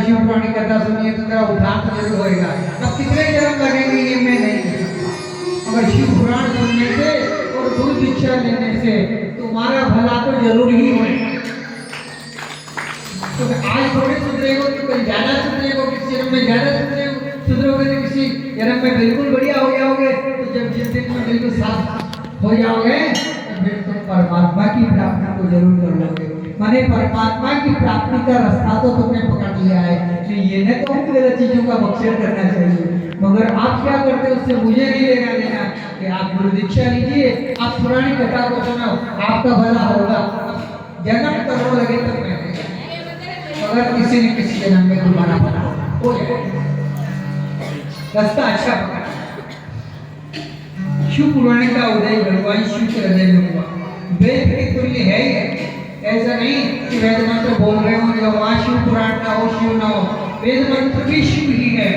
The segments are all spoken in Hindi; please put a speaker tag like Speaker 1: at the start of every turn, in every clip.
Speaker 1: शिव पुराण की कथा सुनिए तो तेरा उद्धार तो जरूर होएगा। अब कितने जन्म लगेंगे ये मैं नहीं जानता, मगर शिव पुराण सुनने से और गुरु दीक्षा लेने से तुम्हारा भला तो जरूर ही होगा। तो आज थोड़े सुधरेगो तो कल ज्यादा सुधरेगो, किसी जन्म में ज्यादा सुधरोगे तो किसी जन्म में बिल्कुल बढ़िया हो जाओगे। तो जब जिस दिन में बिल्कुल साफ हो जाओगे तो फिर तुम परमात्मा की प्राप्ति को जरूर कर लोगे। माने परमात्मा की प्राप्ति का रास्ता तो तुमने पकड़ लिया है। तो ये न तो गलत चीजों का भक्षण करना चाहिए, मगर आप क्या करते हो उससे मुझे नहीं लेना देना कि आप गुरु दीक्षा लीजिए, आप पुरानी कथा को सुनो, आपका भला होगा। जन्म करोड़ लगे तब मैं अगर किसी न किसी जन्म में तुम्हारा भला हो जाए, रास्ता अच्छा पकड़ा। शिव पुराण का उदय भगवान शिव के हृदय में हुआ। वेद के तुल्य है ये, ऐसा नहीं कि वेद मंत्र बोल रहे हो जो वहां शिव पुराण का हो शिव ना हो, वेद मंत्र भी शिव ही है।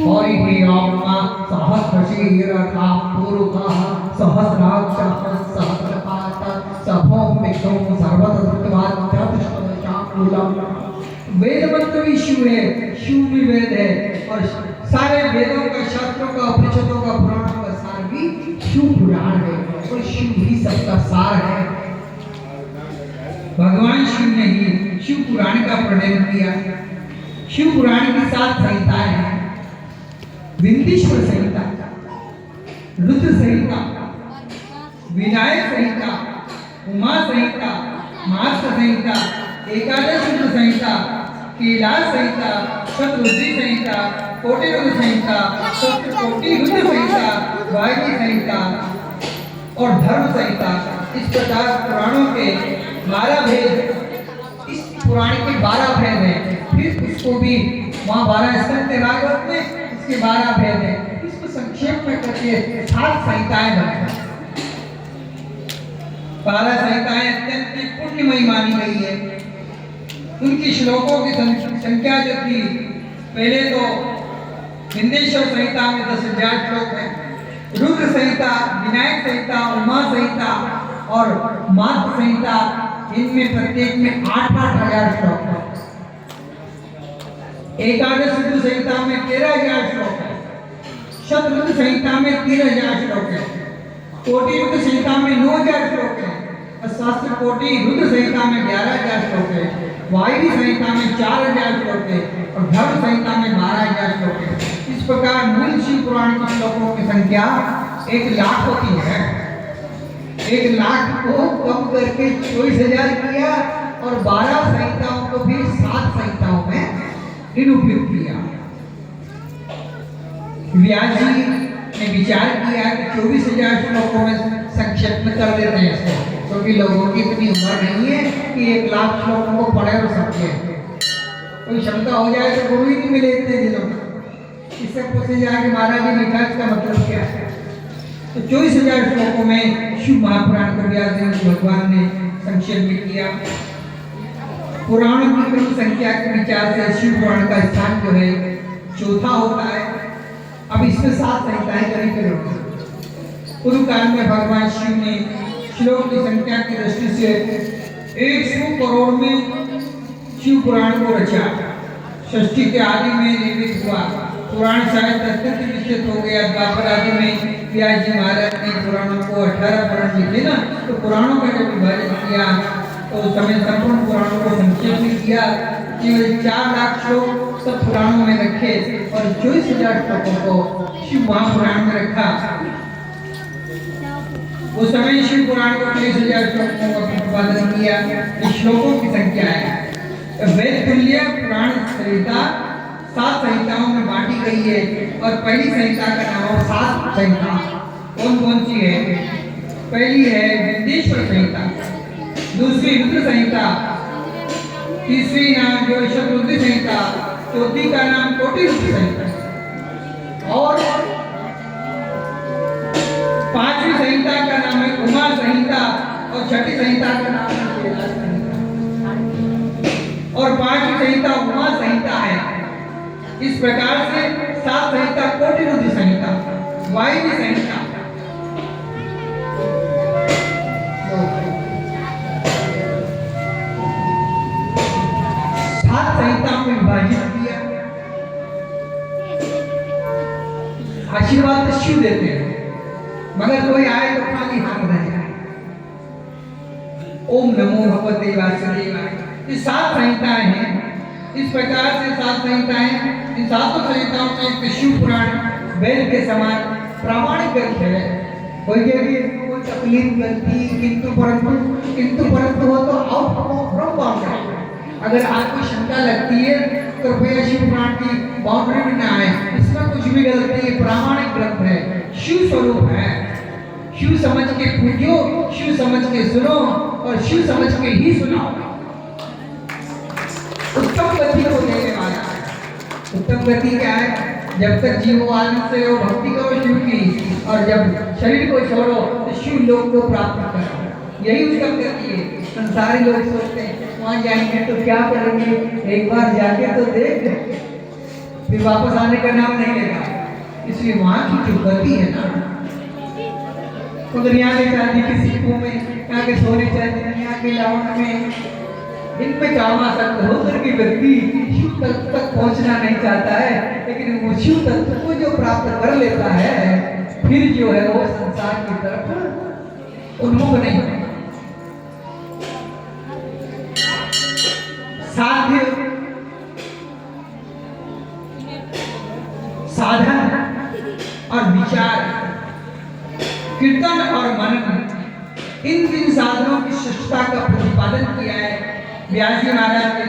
Speaker 1: और ही आत्मा सहस्रशीरथा पूर्वः सहस्राक्षः सहस्रपात सभोम विष्णु सर्वतत्वात्मचाकुलम। वेद मंत्र भी शिव है, शिव भी वेद है, और सारे वेदों का, शास्त्रों का, उपनिषदों का, पुराणों का सार भी शिव पुराण है, और शिव ही सबका सार है। भगवान शिव ने ही शिव पुराण का प्रणयन किया। शिव पुराण की 7 संहिताएं हैं। विंध्येश्वर संहिता, रुद्र संहिता, विनायक संहिता, उमा संहिता, मात्र संहिता, एकादश रुद्र संहिता, कैलाश संहिता, शतरुद्री संहिता, कोटि रुद्र संहिता, सप्तकोटि रुद्र संहिता, वायकी संहिता और धर्म संहिता। इस प्रकार पुराणों के 12 भेद, इस पुराण के 12 भेद हैं। फिर इसको भी वहाँ 12 स्कंद थे भागवत में, इसके 12 भेद हैं। इसको संक्षेप में करके 7 संहिताएं बनती हैं। 12 संहिताएं अत्यंत पुण्यमयी मानी गई है। उनकी श्लोकों की संख्या जो थी, पहले तो विंध्येश्वर संहिता में 10,000 श्लोक है, रुद्र संहिता, विनायक संहिता, उमा संहिता और मात्र संहिता, इनमें प्रत्येक में 8,000 श्लोक है। एकादश रुद्र संहिता में 13,000 श्लोक है, शतरुद्र संहिता में 3,000 श्लोक है, कोटि रुद्र संहिता में 9,000 श्लोक है, शास्त्र कोटि रुद्र संहिता में 11,000 श्लोक है, वायवी संहिता में 4,000 श्लोक है और धर्म संहिता में 12,000 श्लोक है। इस प्रकार मूल शिव पुराण के श्लोकों की संख्या 1,00,000 होती है। 1,00,000 को कम करके 24,000 किया और 12 संहिताओं को भी 7 संहिताओं में निरूपित किया। व्यास जी ने विचार किया कि 24,000 श्लोकों में संक्षेप में कर देते हैं इसको, क्योंकि लोगों की इतनी उम्र नहीं है कि 1,00,000 श्लोकों को पढ़े और समझे। कोई क्षमता हो जाए तो गुरु ही नहीं मिले इतने दिनों में। इससे पूछे जाए कि महाराज जी मिठास का मतलब क्या है। तो 24,000 श्लोकों में शिव महापुराण को व्यास देव भगवान ने संक्षेप में किया। पुराणों की क्रम संख्या के विचार से शिव पुराण का स्थान जो है 4था होता है। अब इसमें 7 संहिताएं करीब होती। पूर्व काल में भगवान शिव ने श्लोक की संख्या की दृष्टि से 100 करोड़ में शिव पुराण को रचा। षष्ठी के आदि में निर्मित हुआ। पुराण शायद अत्यंत विस्तृत हो गया। द्वापर आदि में व्यास जी महाराज ने पुराणों को 18 पुराण लिखे ना, तो पुराणों का जब विभाजन किया तो उस समय संपूर्ण पुराणों को संक्षेप में किया। केवल 4,00,000 श्लोक सब पुराणों में रखे और 24,000 श्लोकों को शिव महापुराण में रखा। उस समय शिव पुराण को 23,000 श्लोकों का प्रतिपादन किया। इस श्लोकों की संख्या है। वेद तुल्य पुराण संहिता 7 संहिताओं में बांटी गई है और पहली संहिता का नाम है 7 संहिता। कौन कौन सी है? पहली है विंध्येश्वर संहिता, दूसरी रुद्र संहिता, तीसरी नाम जो शतरुद्री संहिता, चौथी का नाम कोटि रुद्र संहिता और 5वीं संहिता का नाम है उमा संहिता और 6ठी संहिता का नाम है कैलाश संहिता और 5वीं संहिता उमा संहिता है। इस प्रकार से 7 संहिता कोटि रुद्र संहिता, वायवी संहिता, 7 संहिता में विभाजित किया। आशीर्वाद तो शिव देते हैं, मगर कोई आए तो खाली हाथ न जाए। ओम नमो भगवते वासुदेवाय। ये 7 संहिताएं हैं। इस प्रकार से 7 संहिताएं, इन 7 संहिताओं में शिव पुराण वेद के समान प्रामाणिक ग्रंथ है। कोई कहेगी कोई तकलीफ गलती किंतु परंतु हो तो आउट ऑफ फ्रॉम बाउंड्री। अगर आपको शंका लगती है तो कृपया शिव पुराण की बाउंड्री में न आए, इसमें कुछ भी गलती है, प्रामाणिक ग्रंथ है, शिव स्वरूप है। शिव समझ के पूजो, शिव समझ के सुनो और शिव समझ के ही सुनाओ। उत्तम गति को देने वाला है। उत्तम गति क्या है? जब तक जीव आनंद से हो भक्ति करो शिव की, और जब शरीर को छोड़ो तो शिव लोक को प्राप्त करो। यही उत्तम गति है। संसारी लोग सोचते हैं वहां जाएंगे तो क्या करेंगे, एक बार जाके तो देख, फिर वापस आने का नाम नहीं लेगा। इसलिए वहां की जो गति है ना, उधर यहाँ के चांदी की सिक्कों में, यहाँ के सोने चांदी में, यहाँ के लावण में, इनमें कामासक्त होकर के व्यक्ति शिव तत्व तक पहुंचना नहीं चाहता है, लेकिन वो शिव तत्व को जो प्राप्त कर लेता है, फिर जो है वो संसार की तरफ उन्मुख नहीं होता। साध्य, साधन और विचार, कीर्तन और मनन, इन 3 साधनों की श्रेष्ठता का प्रतिपादन किया है व्यास जी महाराज के